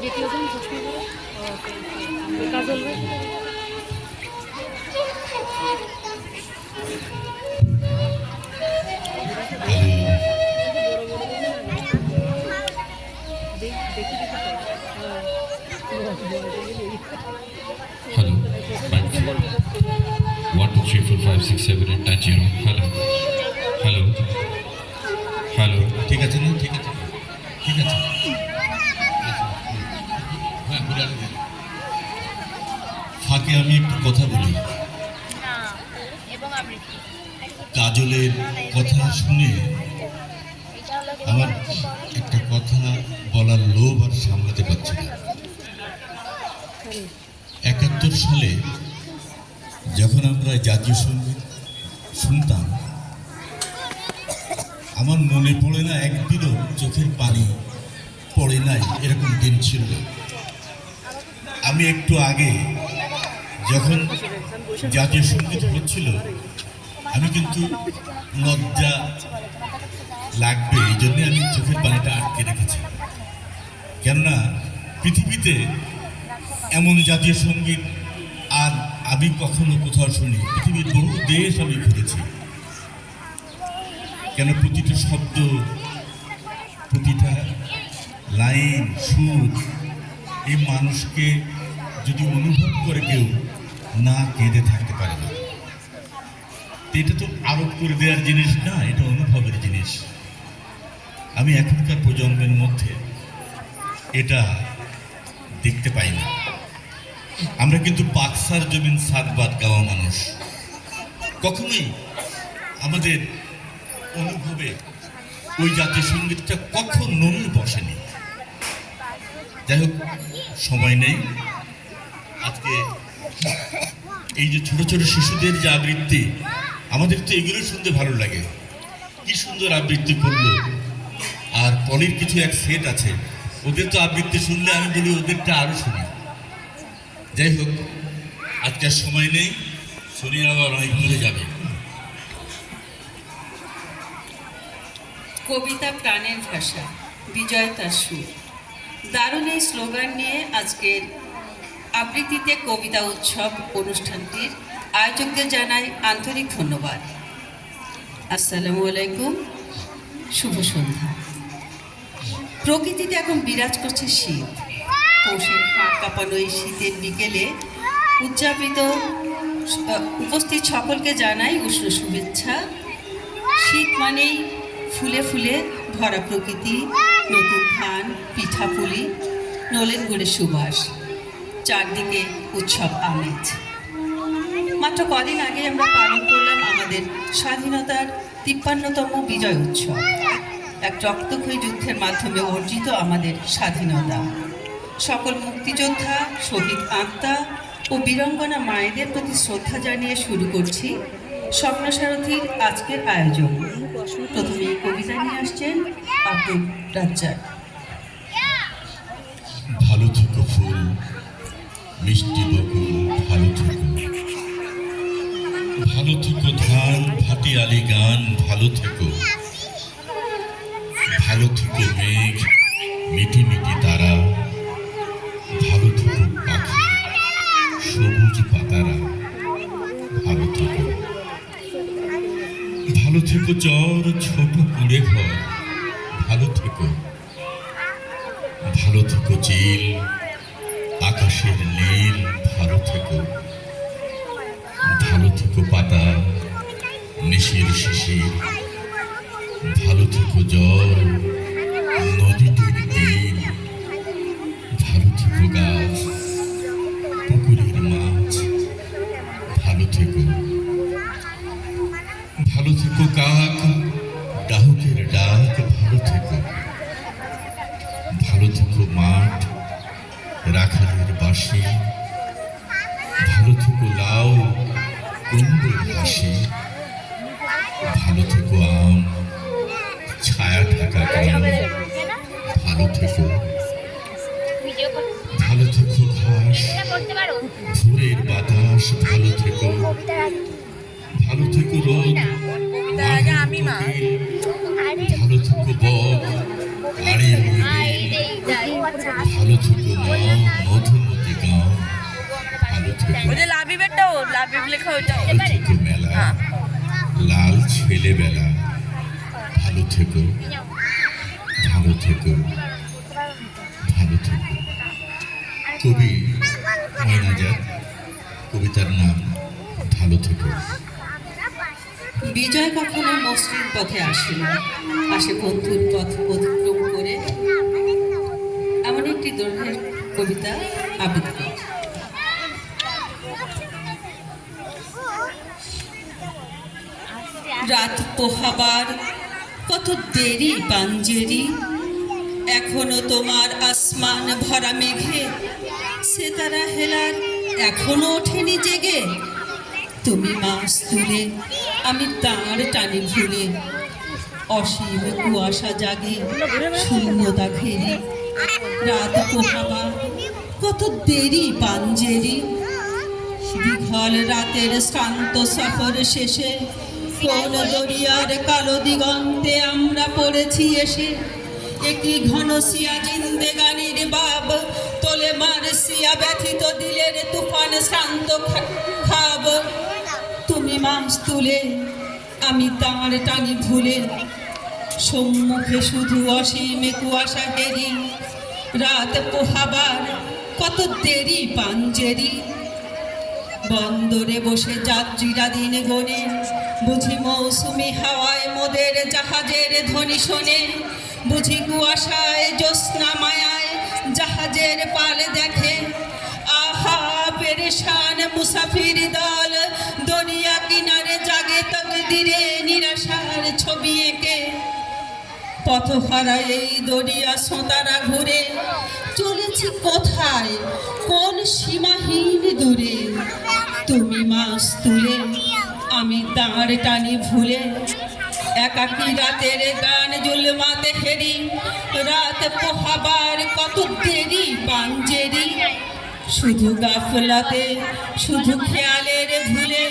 দ্বিতীয়জন প্রশ্ন করে কাজল ভাই। Hello, mic 1 2 3 4 5 6 7 8 9 0. Hello, hello, hello. ঠিক আছে না? ঠিক আছে, ঠিক আছে। হ্যাঁ, ফাঁকে আমি একটু কথা বলি। কাজলের কথা শুনে আমার একটা কথা বলার লোভ আর সামলাতে পারছি না। 71 সালে যখন আমরা জাতীয় সঙ্গীত শুনতাম, আমার মনে পড়ে না একদিনও চোখের পানি পড়ে নাই এরকম দিন ছিল। আমি একটু আগে যখন জাতীয় সঙ্গীত হচ্ছিল, আমি কিন্তু লজ্জা লাগবে এই জন্যে আমি চোখের পানিটা আটকে রেখেছি। কেননা পৃথিবীতে এমন জাতীয় সঙ্গীত আর আমি কখনো কোথাও শুনি। পৃথিবীর বহু দেশ আমি ঘুরেছি, কেন প্রতিটা শব্দ, প্রতিটা লাইন, সুর এই মানুষকে যদি অনুভব করে কেউ, না কেঁদে থাকতে পারে না। এটা তো আরোপ করে দেওয়ার জিনিস না, এটা অনুভবের জিনিস। আমি এখনকার প্রজন্মের মধ্যে এটা দেখতে পাই না। আমরা কিন্তু পাকসার জমিন সাতবাদ গাওয়া মানুষ, কখনোই আমাদের অনুভবে ওই জাতীয় সঙ্গীতটা কখনোই বসেনি। যাই হোক, সময় নেই। আজকে এই যে ছোট ছোট শিশুদের যে আবৃত্তি, আমাদের তো এগুলো শুনতে ভালো লাগে। কি সুন্দর আবৃত্তি করলো। আর পলির কিছু এক সেট আছে, ওদের তো আবৃত্তি শুনলে আমি বলি ওদেরটা আরো শুনি। যাই হোক, আজকের সময় নেই, শুনি আবার অনেক দূরে যাবে। কবিতা প্রাণের ভাষা, বিজয় তার সুর। দারুণ এই স্লোগান নিয়ে আজকের আবৃত্তিতে কবিতা উৎসব অনুষ্ঠানটির আয়োজকদের জানাই আন্তরিক ধন্যবাদ। আসসালামু আলাইকুম, শুভ সন্ধ্যা। প্রকৃতিতে এখন বিরাজ করছে শীত। পৌষের হাড় কাঁপানো এই শীতের বিকেলে উপস্থিত সকলকে জানাই উষ্ণ শুভেচ্ছা। শীত মানেই ফুলে ফুলে ভরা প্রকৃতি, নতুন ধান, পিঠাপুলি, নলেন গুড়ের সুবাস, চারদিকে উৎসব আমেজ। মাত্র কদিন আগে আমরা পালন করলাম আমাদের স্বাধীনতার 53তম বিজয় উৎসব। এক রক্তক্ষয়ী যুদ্ধের মাধ্যমে অর্জিত আমাদের স্বাধীনতা। সকল মুক্তিযোদ্ধা, শহীদ আত্মা ও বীরাঙ্গনা মায়েদের প্রতি শ্রদ্ধা জানিয়ে শুরু করছি স্বপ্নসারথীর আজকের আয়োজন। প্রথমে কবিতা নিয়ে আসছেন আব্দুল রাজ্জাক। ভালো থেকো ফুল, মিষ্টি বকুল, ভালো থেকো। ভালো থেকো ধান, ভাটিয়ালি গান, ভালো থেকো। ভালো থেকো মেঘ, মিটি মিটি তারা, ভালো থেকো পাখি, সবুজ পাতারা, ভালো থেকো। ভালো থেকো চর, ছোট কুড়ে ঘর, ভালো থেকো। ভালো থেকো চিল, আকাশের নীল, ভালো থেকো। ভালো থেকো পাতা, নিশির শিশির, ভালো থেকো জল, নদীটির তীর, ভালো থেকো গাছ, পুকুরের মাছ, ভালো থেকো। ভালো থেকো কাক, ডাহুকের ডাক, ভালো থেকো। ভালো থেকো মাঠ, রাখালের বাঁশি, ভালো থেকো লাউ, কুমড়োর হাসি, ভালো থেকো আম, ছায়া ঢাকা গ্রাম, ভালো থেকো। ভালো থেকো ঘাস, ভোরের বাতাস, ভালো থেকো। ভালো থেকো রোদ, ভালো থেকো বক, আড়ে ভালো থেকো নাও মধুমতি গাও, ভালো থেকো ওই যে লাবিবেরটাও লাবিব লেখা ওইটাও ভালো থেকো মেলা, লাল ছেলেবেলা, ভালো থেকো ভালো থেকো ভালো থেকো। কবি ময়নাজাত, কবিতার নাম ভালো থেকো। বিজয় কখনো মসৃণ পথে আসে না, আসে বন্ধুর পথ অতিক্রম করে। এমন একটি দৈর্ঘ্যের কবিতা আবৃত্তি। রাত পোহাবার কত দেরি পাঞ্জেরি, এখনো তোমার আসমান ভরা মেঘে সেতারা হেলার এখনো ওঠেনি জেগে। তুমি মাস তুলে আমি তার টানি ভুলে, অসীম কুয়াশা জাগে শূন্যতা ঘেরে। রাত পোহাবার কত দেরি পাঞ্জেরি, দীঘল রাতের শ্রান্ত সফর শেষে কোন দরিয়ার কালো দিগন্তে আমরা পড়েছি এসে। একই ঘন সিয়া জিন্দেগানির বাব তোলে মারসিয়া ব্যথিত দিলের তুফান শান্ত খাব। তুমি মাস তুলে আমি তাঁর টানি ভুলে, সম্মুখে শুধু অসীম কুয়াশা ঘেরি। রাত পোহাবার কত দেরি পাঞ্জেরি, বন্দরে বসে যাত্রীরা দিন গনে, বুঝি মৌসুমি হাওয়ায় মোদের জাহাজের ধ্বনি শোনে। বুঝি কুয়াশায় জ্যোৎস্না মায়ায় জাহাজের পাল দেখে। আহা পেরেশান মুসাফির দল দরিয়া কিনারে জাগে তকদিরে নিরাশার ছবি এঁকে। পথহারা এই দরিয়া সোঁতারা ঘুরে, চলেছি কোথায় কোন সীমাহীন দূরে। তুমি মাস তুলে আমি তাঁর টানি ভুলে, একাকী রাতের গান জুলমাতে হেরি। রাত পোহাবার কত দেরি পাঞ্জেরি, শুধু গাফলাতে শুধু খেয়ালের ভুলে।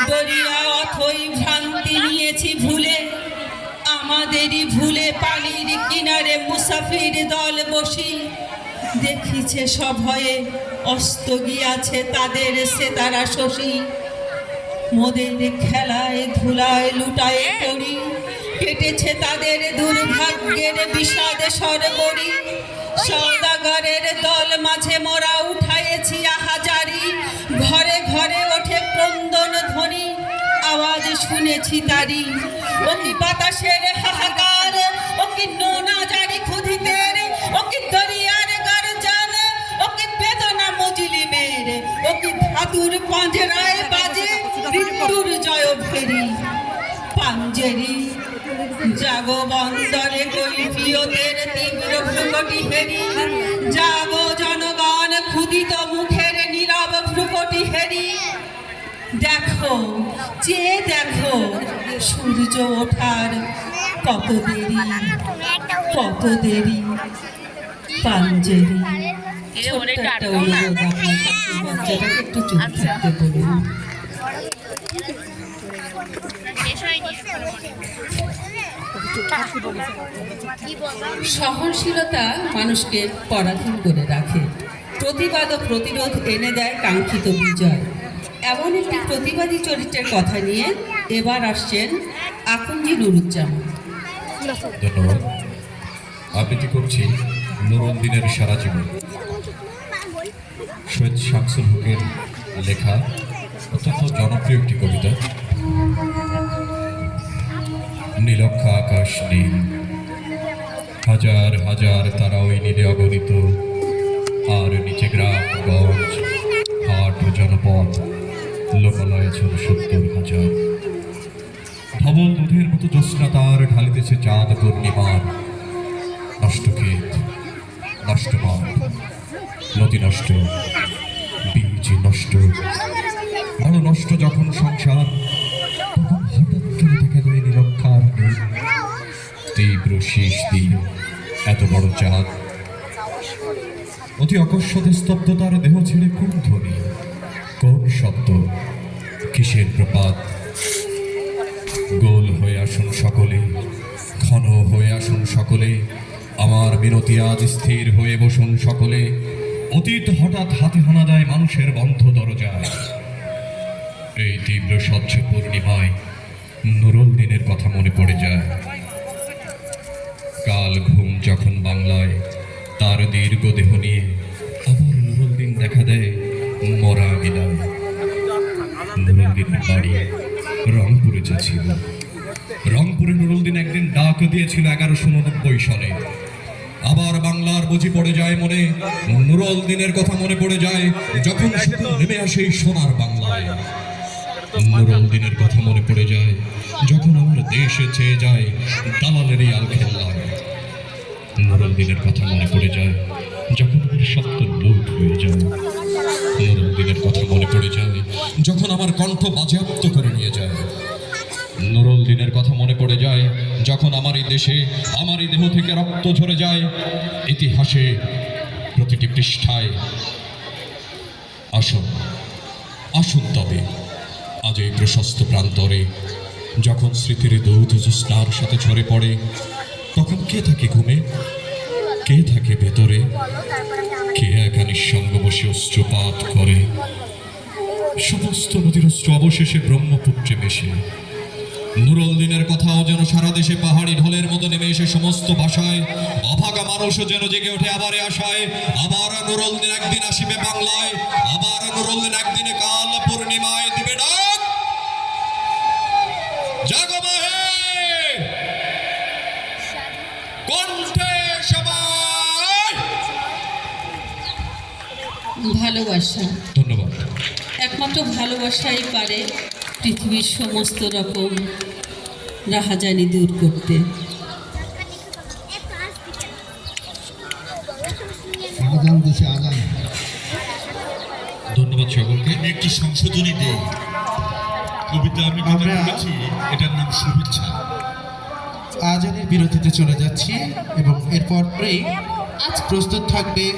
দরিয়া অথই ভ্রান্তি নিয়েছি ভুলে, আমাদেরই ভুলে পানির কিনারে মুসাফির দল বসি। দেখিছে সভয়ে অস্ত গিয়াছে তাদের সেতারা শশী। মোদের খেলায় ধুলায় লুটায় পড়ি, কেটেছে তাদের দুর্ভাগ্যের বিষাদ সরবরি। সওদাগরের দল মাঝে মোরা উঠাইছি আহাজারি, ঘরে ঘরে ওঠে ক্রন্দন ধ্বনি, আওয়াজ শুনেছি তারি। ও কি বাতাসের হাহাকার, ও কি নোনা জারি ক্ষুধিতের, ও কি দরিয়ার গর্জন, ও কি বেদনা মজলিমের, ও কি ধাতুর পাঁজরায় বাজে মৃত্যুর জয় ফেরি। পাঞ্জেরি জাগো বন্দরে কৈফিয়তের তীব্র ভ্রুকটি হেরি। জাগো জনগণ ক্ষুদিত মুখের নীরব ভ্রুকটি হেরি। দেখো চেয়ে দেখো সূর্য ওঠার কত দেরি, কত দেরি পাঞ্জেরি। ছোট্ট একটা অনুরোধ আপনার কাছে, বাচ্চাটাকে একটু চুপ থাকতে বলুন। সহনশীলতা মানুষকে পরাধীন করে রাখে, প্রতিবাদ ও প্রতিরোধ এনে দেয় কাঙ্ক্ষিত বিজয়। এমন একটি প্রতিবাদী চরিত্রের কথা নিয়ে এবার আসছেন আকুঞ্জি নুরুজ্জামান। ধন্যবাদ। আবৃত্তি করছি নুরুদ্দিনের সারা জীবন, সৈয়দ শামসুল হকের লেখা অত্যন্ত জনপ্রিয় একটি কবিতা। নীলক্ষা আকাশ নীল, হাজার হাজার তারা ওই নীলে অগণিত, আর নিচে গ্রাম গঞ্জ হাট ও জনপদ, লোকালয় ছিল ৭০,০০০। ধবল দুধের মতো জ্যোৎস্না তার ঢালিতেছে চাঁদ পূর্ণিমার। নষ্ট ক্ষেত, নষ্ট মাঠ, নদী নষ্ট, বীজ নষ্ট, বড় নষ্ট যখন সংসার, তখন হঠাৎ করে দেখা যায় নিরক্ষার নীল। তীব্র শীষ দিয়ে এত বড় চাঁদ, অতি অকস্মাতে স্তব্ধতার দেহ ছেড়ে কোন ধ্বনি, কোন শব্দ, কিসের প্রপাত। গোল হয়ে আসুন সকলে, ঘন হয়ে আসুন সকলে, আমার বিরতি আজ স্থির হয়ে বসুন সকলে। অতীত হঠাৎ হাতে হানা দেয় মানুষের বন্ধ দরজায়। এই তীব্র স্বচ্ছ পূর্ণিমায় নুরুল দিনের কথা মনে পড়ে যায়। কাল ঘুম যখন বাংলায় তার দীর্ঘ দেহ নিয়ে আবার নুরুল দিন দেখা দেয় মরা গিলায়। নুরুল দিনের বাড়ি রংপুরে যে ছিল, রংপুরে নুরুল দিন একদিন ডাক দিয়েছিল 1190 সালে। আবার বাংলার বুঝি পড়ে যায় মনে, নুরুল দিনের কথা মনে পড়ে যায় যখন শুধু নেমে আসে এই সোনার বাংলায়। নুরুল দিনের কথা মনে পড়ে যায় যখন আমার দেশে চেয়ে যায় দালালেরই আলখেল্লায়। নুরুল দিনের কথা মনে পড়ে যায় যখন আমার শব্দ লুট হয়ে যায়। নুরুল দিনের কথা মনে পড়ে যায় যখন আমার কণ্ঠ বাজেয়াপ্ত করে নিয়ে যায়। নুরুল দিনের কথা মনে পড়ে যায় যখন আমার এই দেশে আমার এই দেহ থেকে রক্ত ঝরে যায়। ইতিহাসে প্রতিটি পৃষ্ঠায় আসুন আসুন তবে আজ এই প্রশস্ত প্রান্তরে যখন স্মৃতির দৌত জ্যোৎস্নার সাথে ঝরে পড়ে, তখন কে থাকে ঘুমে, কে থাকে ভেতরে, কে একা নিঃসঙ্গ বসে অস্ত্রপাত করে। সমস্ত নদীর অস্ত্র অবশেষে ব্রহ্মপুত্রে মেশে। নুরুল দিনের কথাও যেন সারা দেশে পাহাড়ি ঢলের মতো নেমে এসে সমস্ত ভাষায় অভাগা মানুষও যেন জেগে ওঠে আবারে আশায়। আবার নুরুল দিন একদিন আসিবে বাংলায়, আবার নুরুল দিন একদিনে কাল পূর্ণিমায় দিবে ডাক, জাগো মাহে কণ্ঠে সবাই। ভালোবাসা, ধন্যবাদ। একমাত্র ভালোবাসাই পারে পৃথিবীর সমস্ত রকম রাহাজানি দূর করতে। আজান দিছে আজান। ধন্যবাদ সকলকে। আমি একটি সংশোধনী দেই। কবিতা আমি যেটা আমরা- লিখেছি এটার নাম শুভেচ্ছা। আজানের বিরতিতে চলে যাচ্ছি এবং এরপর আজ প্রস্তুত থাকবে